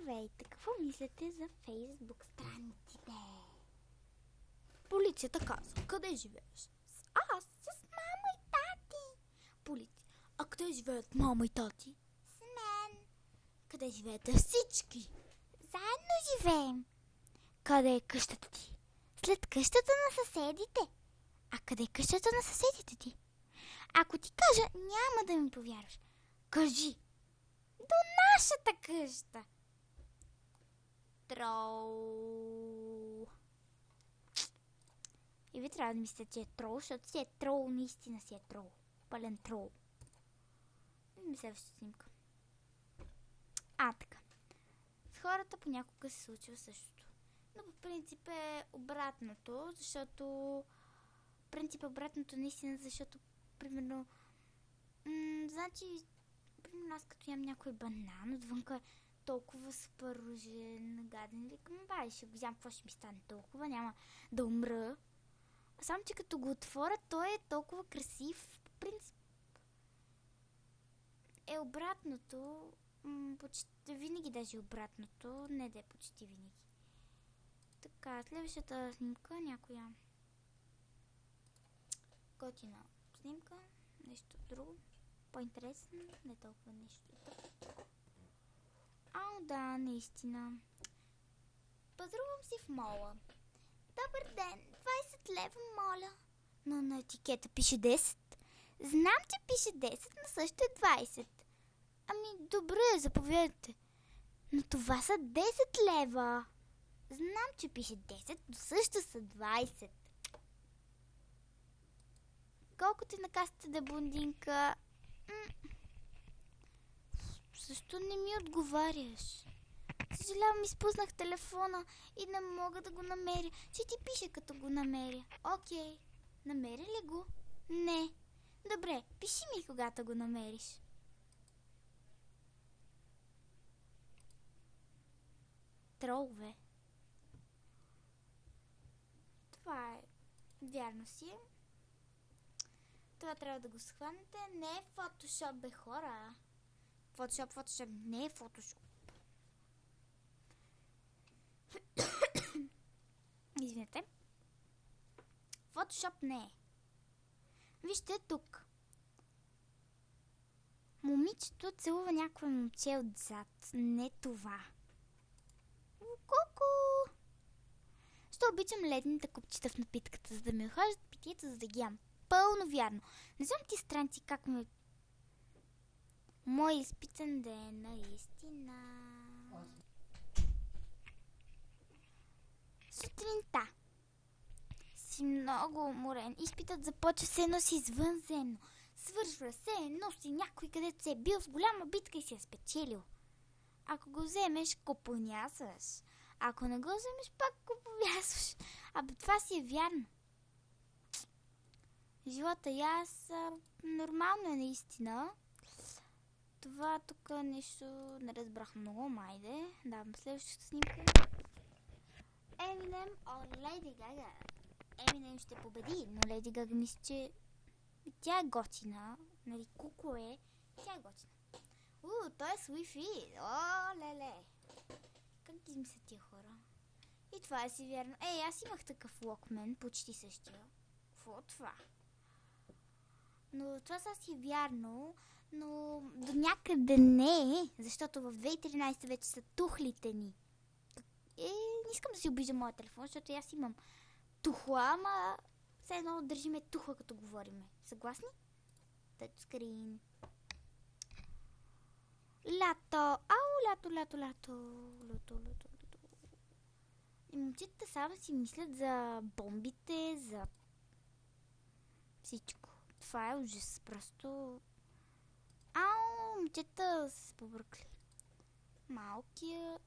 Здравейте, какво мислите за Фейсбук страниците? Полицията казва, къде живееш? Аз с мамо и тати. Полиция, а къде живеят мама и тати? С мен. Къде живеете всички? Заедно живеем. Къде е къщата ти? След къщата на съседите. А къде е къщата на съседите ти? Ако ти кажа, няма да ми повярваш. Кажи. До нашата къща. Трол. И ви трябва да мислите, че е трол, защото си е трол, наистина си е трол. Пълен трол. Ми следващата снимка. Така. С хората понякога се случва същото. Но по принцип е обратното, защото... наистина, защото, примерно... примерно аз като ям някой банан, отвънка е толкова супер ружен, гаден, викам, ще го взям, какво ще ми стане толкова, няма да умра. Само, че като го отворя, той е толкова красив. По принцип е обратното. Почти винаги даже обратното. Не да е почти винаги. Така, следващата снимка, някоя готина снимка. Нещо друго. По-интересно. Не толкова нещо. Да, наистина. Пазарувам си в мола. Добър ден, 20 лева, моля. Но на етикета пише 10. Знам, че пише 10, но също е 20. Добре, заповядайте. Но това са 10 лева. Знам, че пише 10, но също са 20. Колкото и на касата да блондинка... Защо не ми отговаряш? Съжалявам, изпуснах телефона и не мога да го намеря. Ще ти пише като го намеря. Окей. Намеря ли го? Не. Добре, пиши ми когато го намериш. Тролове. Това е. Вярно си е. Това трябва да го схванете. Не е фотошоп, бе, хора. Фотошоп. Не е фотошоп. Извинете. Фотошоп не е. Вижте тук. Момичето целува някакво момче отзад. Не това. Ку-ку! Що обичам ледните купчета в напитката, за да ми охлаждат питието, за да ги ям. Пълно вярно. Не знам ти странци как ме... Мой изпитан ден, наистина. Сутринта. Си много уморен. Изпитът започва се носи извънземно. Свършва се, носи някой, където се е бил в голяма битка и се е спечелил. Ако го вземеш, купонясваш. Ако не го вземеш, пак купонясваш. Това си е вярно. Живота и аз нормално е наистина. Това тук нещо не разбрах много, майде. Давам следващата снимка. Еминем от Леди Гага. Еминем ще победи, но Леди Гага мисля, че тя е готина. Нали, куко е. Тя е готина. Той е с Wi-Fi. Леле. Как ги измислят тия хора? И това е си вярно. Аз имах такъв локмен, почти същия. Какво това? Но това са си вярно, но до някъде не е, защото в 2013 вече са тухлите ни. Не искам да си обиждам моя телефон, защото аз имам тухла, ама все едно държиме тухла, като говориме. Съгласни? Тъчскрин. Лято. Лято. И момчетата само си мислят за бомбите, за всичко. Това е ужас. Просто... момчета са се побъркали. Малкия...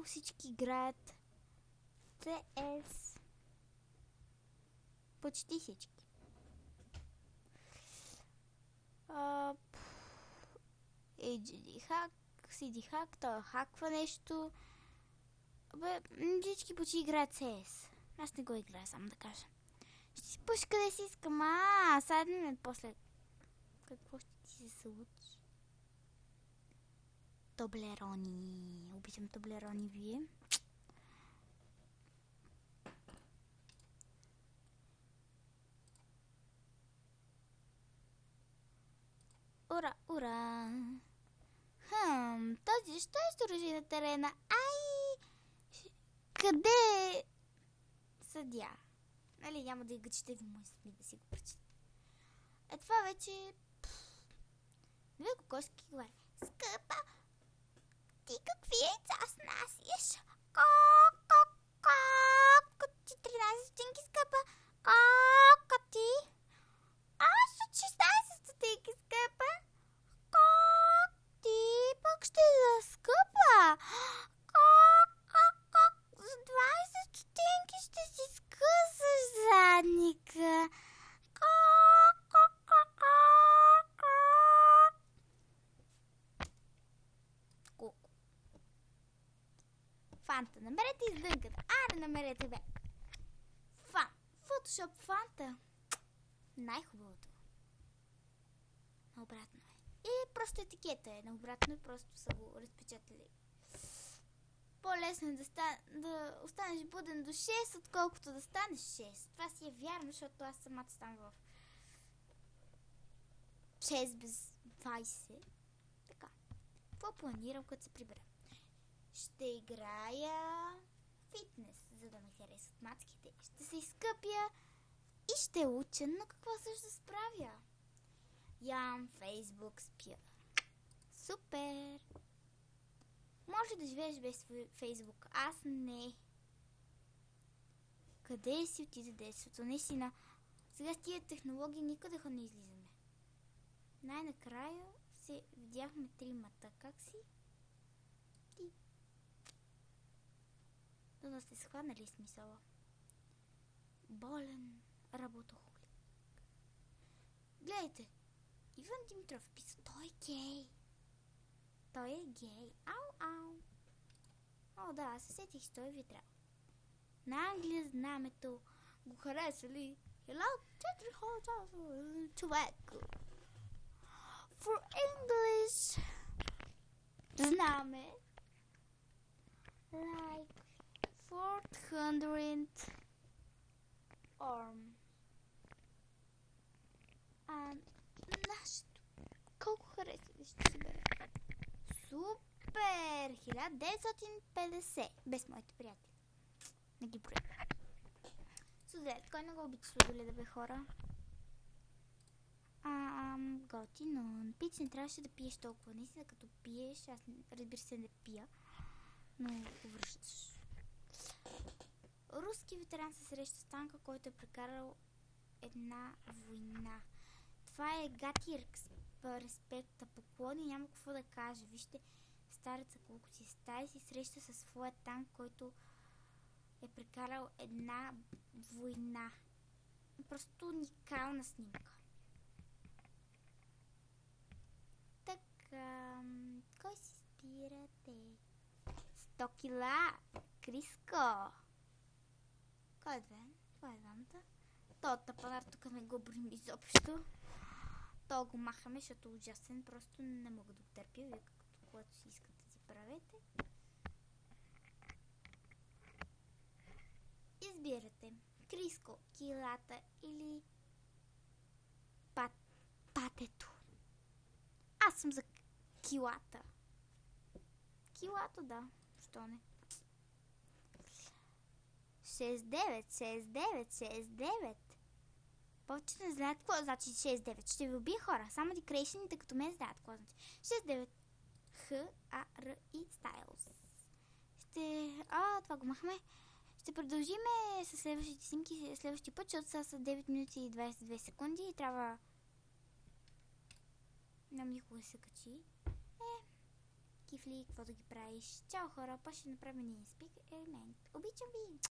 Всички играят CS. Почти всички. HD хак, CD хак, той хаква нещо. Всички почти играят CS. Аз не го играя, само да кажа. Ще си пуша къде си искам. Сега после какво ще ти се случи? Тоблерони. Обичам тоблерони, вие. Ура, ура! Този защо държи на терена? Къде е съдя? Нали, няма да ги чете, ви може да си го прочете. Това вече... Две кокошки говори. Скъпа, ти какви яйца снасяш? Колко ти 13 стотинки, скъпа? Колко ти? Аз от 16 стотинки, скъпа. Колко ти пък ще да скъпа? За 20 стотинки ще си скъсаш задника. Колко? Фанта, намерете издънката. Намерете, бе. Фотошоп Фанта. Най-хубавото. Наобратно е. И просто етикета е. Наобратно е, просто са го разпечатали. По-лесно е да останеш буден до 6, отколкото да станеш 6. Това си е вярно, защото аз самата ставам в 6 без 20. Така. Какво планирам, като се прибера? Ще играя фитнес, за да ме харесват мацките. Ще се изкъпя и ще уча, но какво също да справя? Ям, Фейсбук, спя. Супер! Може да живееш без Фейсбук. Аз не. Къде си отиде детството? Наистина, сега с тия технологии никъде не излизаме. Най-накрая се видяхме тримата. Как си? Ти. Да сте схванали смисъла. Болен работохолик. Гледайте, Иван Димитров писа, той е гей. Той е гей. Ау. О, да, аз се сетих, че той ви трябва. На Англия знамето го харесали 1400 човек. For English знаме like 400 нашето колко харесали ще си бъде? Супер! 1950 без моите приятели. Не ги броя. Сузет, кой не го обича сладоледа, бе, хора? Готино. Пич, не трябваше да пиеш толкова. Наистина, като пиеш, аз разбира се не пия, но повръщаш. Руски ветеран се среща с танка, който е прекарал една война. Това е Гатиркс. Респекта, поклони, няма какво да кажа. Вижте, стареца колко си стая си среща със своя танк, който е прекарал една война. Просто уникална снимка. Така, кой си спирате? 100 кила! Криско! Кой е две? Това е двамата. То тапанар тук не го броим изобщо. То го махаме, защото е ужасен. Просто не мога да търпя. Вие каквото си искате да си правете. Избирате Криско, килата или патето. Аз съм за килата. Килато, да. Що не? 6-9. Повече не знаят какво значи 6-9. Ще ви убия, хора. Само декрейшените като мен знаят какво значи. 6-9. H-A-R-I Styles. Това го махме. Ще продължиме с следващите снимки следващия път, защото са 9 минути и 22 секунди и трябва... Нам никога се качи. Кифли, какво да ги правиш? Чао, хора, па ще направим един спик елемент. Обичам ви!